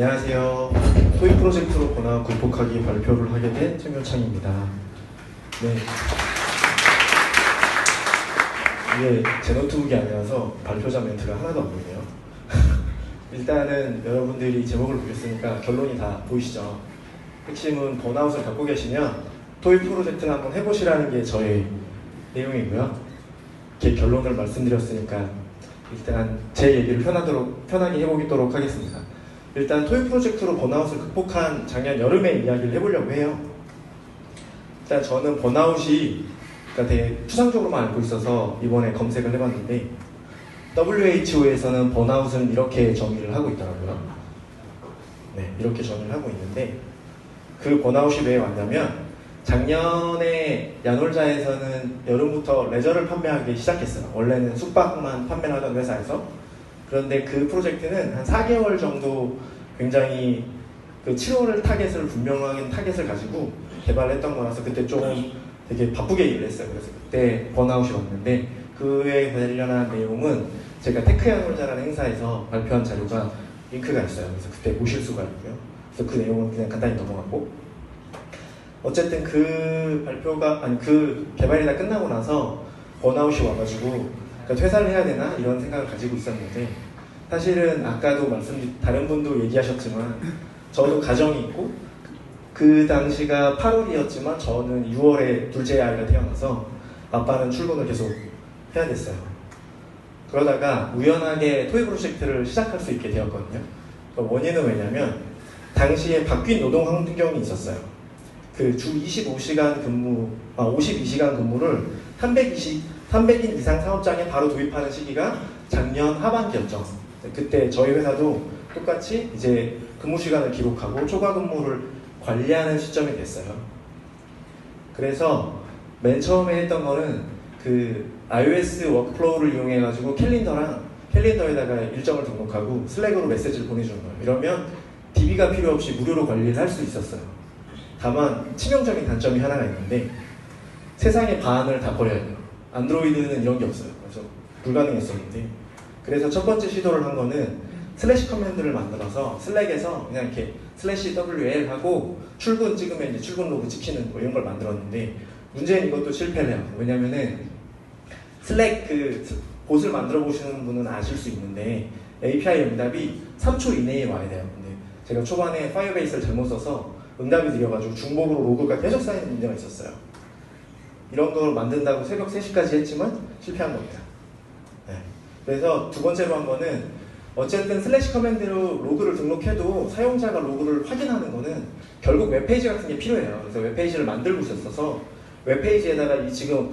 안녕하세요. 토익 프로젝트로 번아웃 극복하기 발표를 하게 된 최묘창입니다. 네. 이게 제 노트북이 아니라서 발표자 멘트가 하나도 안 보이네요. 일단은 여러분들이 제목을 보셨으니까 결론이 다 보이시죠? 핵심은 번아웃을 갖고 계시면 토익 프로젝트를 한번 해보시라는 게 저의 내용이고요. 이렇게 결론을 말씀드렸으니까 일단 제 얘기를 편하게 해보도록 하겠습니다. 일단 토익 프로젝트로 번아웃을 극복한 작년 여름에 이야기를 해보려고 해요. 일단 저는 번아웃이 되게 추상적으로만 알고 있어서 이번에 검색을 해봤는데 WHO에서는 번아웃은 이렇게 정의를 하고 있더라고요. 네, 이렇게 정의를 하고 있는데 그 번아웃이 왜 왔냐면 작년에 야놀자에서는 여름부터 레저를 판매하기 시작했어요. 원래는 숙박만 판매를 하던 회사에서. 그런데 그 프로젝트는 한 4개월 정도 굉장히 그 7월 타겟을 분명하게 타겟을 가지고 개발했던 거라서 그때 좀 되게 바쁘게 일을 했어요. 그래서 그때 번아웃이 왔는데 그에 관련한 내용은 제가 테크야놀자라는 행사에서 발표한 자료가 링크가 있어요. 그래서 그때 보실 수가 있고요. 그래서 그 내용은 그냥 간단히 넘어가고 어쨌든 그 발표가 그 개발이 다 끝나고 나서 번아웃이 와가지고 퇴사를 해야 되나 이런 생각을 가지고 있었는데 사실은 아까도 다른 분도 얘기하셨지만 저도 가정이 있고 그 당시가 8월이었지만 저는 6월에 둘째 아이가 태어나서 아빠는 출근을 계속 해야 됐어요. 그러다가 우연하게 토익 프로젝트를 시작할 수 있게 되었거든요. 원인은 왜냐면 당시에 바뀐 노동 환경이 있었어요. 그 주 52시간 근무를 300인 이상 사업장에 바로 도입하는 시기가 작년 하반기였죠. 그때 저희 회사도 똑같이 이제 근무 시간을 기록하고 초과 근무를 관리하는 시점이 됐어요. 그래서 맨 처음에 했던 거는 그 iOS 워크플로우를 이용해가지고 캘린더에다가 일정을 등록하고 슬랙으로 메시지를 보내주는 거예요. 이러면 DB가 필요 없이 무료로 관리를 할 수 있었어요. 다만 치명적인 단점이 하나가 있는데 세상의 반을 다 버려야 돼요. 안드로이드는 이런 게 없어요. 그래서 불가능했었는데 그래서 첫 번째 시도를 한 거는 슬래시 커맨드를 만들어서 슬랙에서 그냥 이렇게 슬래시 WL 하고 출근 찍으면 이제 출근 로그 찍히는 뭐 이런 걸 만들었는데 문제는 이것도 실패를 해요. 왜냐면은 슬랙 그 봇을 만들어 보시는 분은 아실 수 있는데 API 응답이 3초 이내에 와야 돼요. 근데 제가 초반에 파이어베이스를 잘못 써서 응답이 느려가지고 중복으로 로그가 계속 쌓이는 문제가 있었어요. 이런 걸 만든다고 새벽 3시까지 했지만 실패한 겁니다. 네. 그래서 두 번째로 한 거는 어쨌든 슬래시 커맨드로 로그를 등록해도 사용자가 로그를 확인하는 거는 결국 웹페이지 같은 게 필요해요. 그래서 웹페이지를 만들고 있었어서 웹페이지에다가 이 지금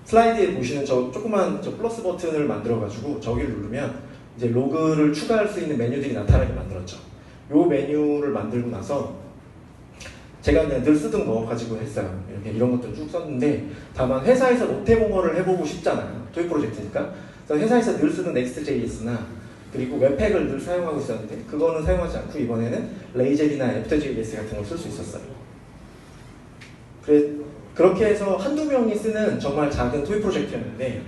슬라이드에 보시는 저 조그만 플러스 버튼을 만들어가지고 저기를 누르면 이제 로그를 추가할 수 있는 메뉴들이 나타나게 만들었죠. 요 메뉴를 만들고 나서 제가 그냥 늘 쓰던 거 가지고 했어요. 이런 것들 쭉 썼는데 다만 회사에서 노태봉어를 해보고 싶잖아요. 토익 프로젝트니까. 그래서 회사에서 늘 쓰던 Next.js나 그리고 웹팩을 늘 사용하고 있었는데 그거는 사용하지 않고 이번에는 레이젤이나 애프터JS 같은 걸 쓸 수 있었어요. 그렇게 해서 한두 명이 쓰는 정말 작은 토익 프로젝트였는데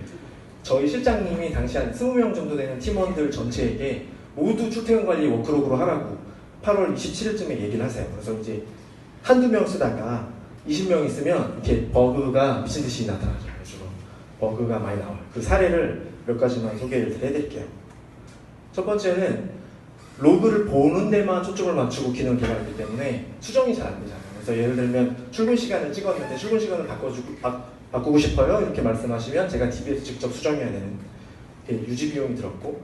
저희 실장님이 당시 한 20명 정도 되는 팀원들 전체에게 모두 출퇴근 관리 워크로그로 하라고 8월 27일쯤에 얘기를 하세요. 그래서 이제 한두 명 쓰다가 20명 있으면 이렇게 버그가 미친 듯이 나타나죠. 그래서 버그가 많이 나와요. 그 사례를 몇 가지만 소개를 해드릴게요. 첫 번째는 로그를 보는 데만 초점을 맞추고 기능을 개발했기 때문에 수정이 잘 안 되잖아요. 그래서 예를 들면 출근 시간을 찍었는데 출근 시간을 바꾸고 싶어요. 이렇게 말씀하시면 제가 DB에서 직접 수정해야 되는 유지 비용이 들었고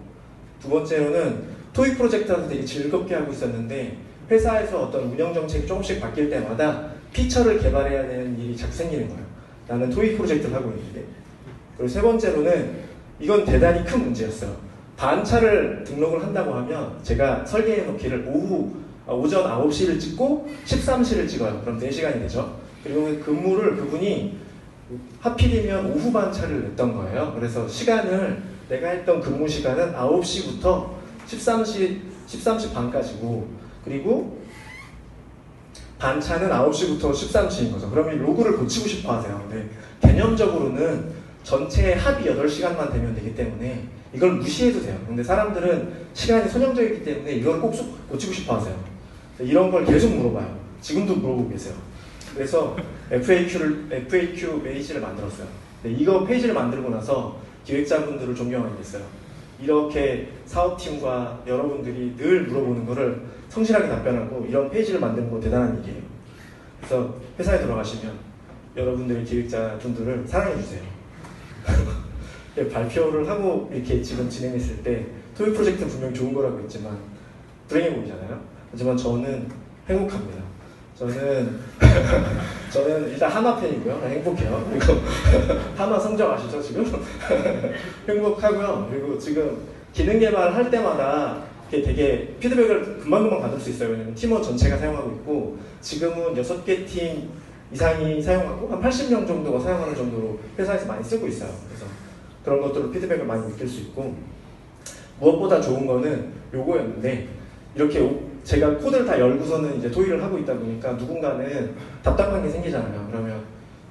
두 번째로는 토익 프로젝트라서 되게 즐겁게 하고 있었는데 회사에서 어떤 운영 정책이 조금씩 바뀔 때마다 피처를 개발해야 되는 일이 자꾸 생기는 거예요. 나는 토익 프로젝트를 하고 있는데. 그리고 세 번째로는 이건 대단히 큰 문제였어요. 반차를 등록을 한다고 하면 제가 설계해 놓기를 오전 9시를 찍고 13시를 찍어요. 그럼 4시간이 되죠. 그리고 근무를 그분이 하필이면 오후 반차를 냈던 거예요. 그래서 시간을 내가 했던 근무 시간은 9시부터 13시 반까지고 그리고 반차는 9시부터 13시인 거죠. 그러면 로그를 고치고 싶어 하세요. 근데 개념적으로는 전체 합이 8시간만 되면 되기 때문에 이걸 무시해도 돼요. 근데 사람들은 시간이 선정적이기 때문에 이걸 꼭 고치고 싶어 하세요. 이런 걸 계속 물어봐요. 지금도 물어보고 계세요. 그래서 FAQ 페이지를 만들었어요. 이거 페이지를 만들고 나서 기획자분들을 존경하게 됐어요. 이렇게 사업팀과 여러분들이 늘 물어보는 거를 성실하게 답변하고 이런 페이지를 만드는 거 대단한 일이에요. 그래서 회사에 돌아가시면 여러분들의 기획자분들을 사랑해주세요. 발표를 하고 이렇게 지금 진행했을 때 토익 프로젝트는 분명히 좋은 거라고 했지만 불행해 보이잖아요. 하지만 저는 행복합니다. 저는 일단 하나 팬이고요. 행복해요. 그리고 하나 성적 아시죠 지금? 행복하고요. 그리고 지금 기능 개발할 때마다 되게 피드백을 금방금방 받을 수 있어요. 왜냐면 팀원 전체가 사용하고 있고 지금은 6개 팀 이상이 사용하고 한 80명 정도가 사용하는 정도로 회사에서 많이 쓰고 있어요. 그래서 그런 것들로 피드백을 많이 느낄 수 있고 무엇보다 좋은 거는 요거였는데 이렇게 제가 코드를 다 열고서는 이제 토의를 하고 있다 보니까 누군가는 답답한 게 생기잖아요. 그러면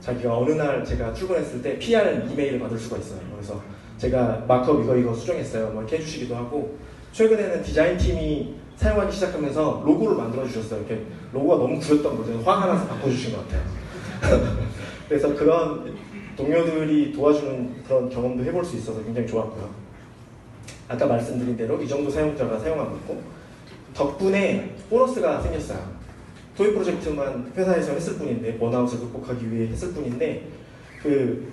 자기가 어느 날 제가 출근했을 때 PR 이메일을 받을 수가 있어요. 그래서 제가 마크업 이거 수정했어요. 뭐 이렇게 해주시기도 하고 최근에는 디자인팀이 사용하기 시작하면서 로고를 만들어 주셨어요. 이렇게 로고가 너무 구렸던 거죠. 화가 나서 바꿔주신 것 같아요. 그래서 그런 동료들이 도와주는 그런 경험도 해볼 수 있어서 굉장히 좋았고요. 아까 말씀드린 대로 이 정도 사용자가 사용하고 있고 덕분에 보너스가 생겼어요. 토익 프로젝트만 회사에서 했을 뿐인데 번아웃을 극복하기 위해 했을 뿐인데 그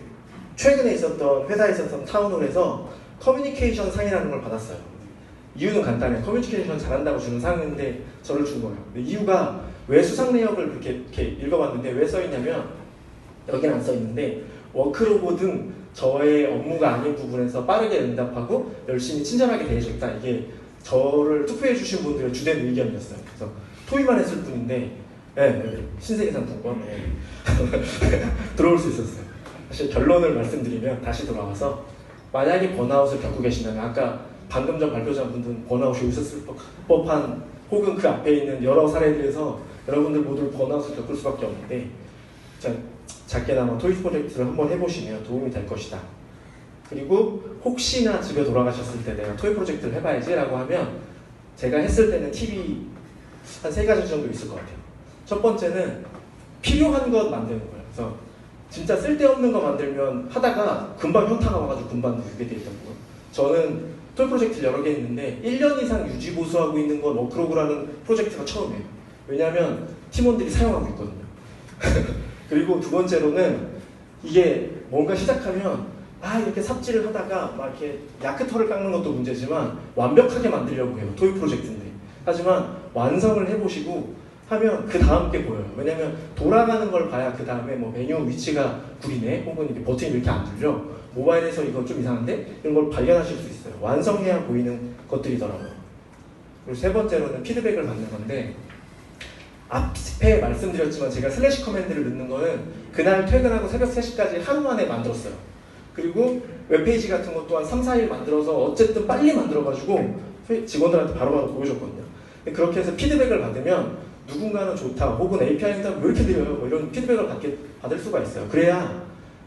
최근에 있었던 회사에 있었던 타운홀에서 커뮤니케이션 상이라는 걸 받았어요. 이유는 간단해요. 커뮤니케이션 잘한다고 주는 상인데 저를 준 거예요. 이유가 왜 수상 내역을 이렇게 읽어봤는데 왜 써있냐면 여기는 안 써있는데 워크로고 등 저의 업무가 아닌 부분에서 빠르게 응답하고 열심히 친절하게 대해줬다. 이게 저를 투표해주신 분들의 주된 의견이었어요. 그래서 토의만 했을 뿐인데 신세계 상품권 들어올 수 있었어요. 사실 결론을 말씀드리면 다시 돌아와서 만약에 번아웃을 겪고 계시면 아까 방금 전 발표자분들은 번아웃이 있었을 법한 혹은 그 앞에 있는 여러 사례들에서 여러분들 모두 번아웃을 겪을 수밖에 없는데 작게나마 토익 프로젝트를 한번 해보시면 도움이 될 것이다. 그리고 혹시나 집에 돌아가셨을 때 내가 토익 프로젝트를 해봐야지 라고 하면 제가 했을 때는 팁이 한 3가지 정도 있을 것 같아요. 첫 번째는 필요한 것 만드는 거예요. 그래서 진짜 쓸데없는 거 만들면 하다가 금방 현타가 와가지고 금방 누게 돼 있던 거예요. 저는 토익 프로젝트를 여러 개 했는데 1년 이상 유지 보수하고 있는 건 워크로그라는 프로젝트가 처음이에요. 왜냐하면 팀원들이 사용하고 있거든요. 그리고 두 번째로는 이게 뭔가 시작하면 이렇게 삽질을 하다가 막 이렇게 야크털을 깎는 것도 문제지만 완벽하게 만들려고 해요. 토익 프로젝트인데. 하지만 완성을 해보시고 하면 그 다음 게 보여요. 왜냐면 돌아가는 걸 봐야 그 다음에 뭐 메뉴 위치가 구리네 혹은 이렇게 버튼이 이렇게 안 눌려 모바일에서 이거 좀 이상한데 이런 걸 발견하실 수 있어요. 완성해야 보이는 것들이더라고요. 그리고 세 번째로는 피드백을 받는 건데 앞에 말씀드렸지만 제가 슬래시 커맨드를 넣는 거는 그날 퇴근하고 새벽 3시까지 하루 만에 만들었어요. 그리고 웹페이지 같은 것도 한 3, 4일 만들어서 어쨌든 빨리 만들어가지고 직원들한테 바로바로 보여줬거든요. 그렇게 해서 피드백을 받으면 누군가는 좋다 혹은 API 행동 왜 이렇게 느려요? 뭐 이런 피드백을 받을 수가 있어요. 그래야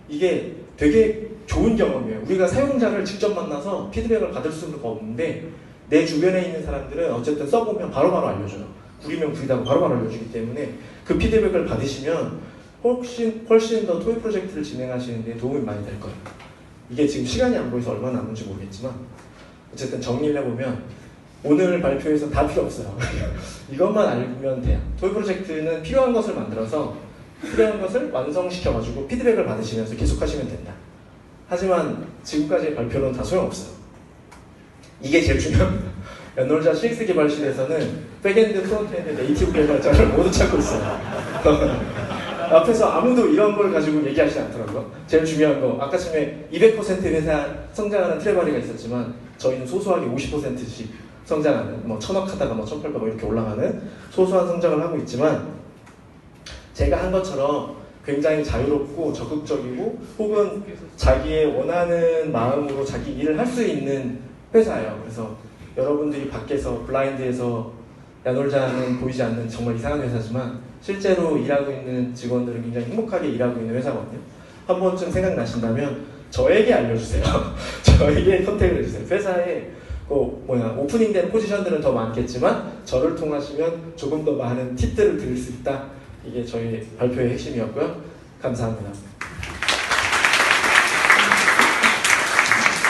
이게 되게 좋은 경험이에요. 우리가 사용자를 직접 만나서 피드백을 받을 수는 없는데 내 주변에 있는 사람들은 어쨌든 써보면 바로바로 알려줘요. 구리면 구리다고 바로바로 알려주기 때문에 그 피드백을 받으시면 훨씬 더 토익 프로젝트를 진행하시는 데 도움이 많이 될 거예요. 이게 지금 시간이 안 보여서 얼마나 남은지 모르겠지만 어쨌든 정리를 해보면 오늘 발표에서 다 필요 없어요. 이것만 알면 돼요. 토익 프로젝트는 필요한 것을 만들어서 필요한 것을 완성시켜가지고 피드백을 받으시면서 계속 하시면 된다. 하지만 지금까지의 발표는 다 소용없어요. 이게 제일 중요합니다. 연놀자 CX 개발실에서는 백엔드, 프론트엔드, 네이티브 개발자를 모두 찾고 있어요. 앞에서 아무도 이런 걸 가지고 얘기하지 않더라고요. 제일 중요한 거 아까 전에 200% 회사 성장하는 트레바리가 있었지만 저희는 소소하게 50%씩 성장하는 뭐 1000억 하다가 뭐 1800억 이렇게 올라가는 소소한 성장을 하고 있지만 제가 한 것처럼 굉장히 자유롭고 적극적이고 혹은 자기의 원하는 마음으로 자기 일을 할 수 있는 회사예요. 그래서 여러분들이 밖에서 블라인드에서 야놀자는 보이지 않는 정말 이상한 회사지만 실제로 일하고 있는 직원들은 굉장히 행복하게 일하고 있는 회사거든요. 한 번쯤 생각나신다면 저에게 알려주세요. 저에게 컨택을 해주세요. 회사에 오프닝된 포지션들은 더 많겠지만 저를 통하시면 조금 더 많은 팁들을 드릴 수 있다. 이게 저희 발표의 핵심이었고요. 감사합니다.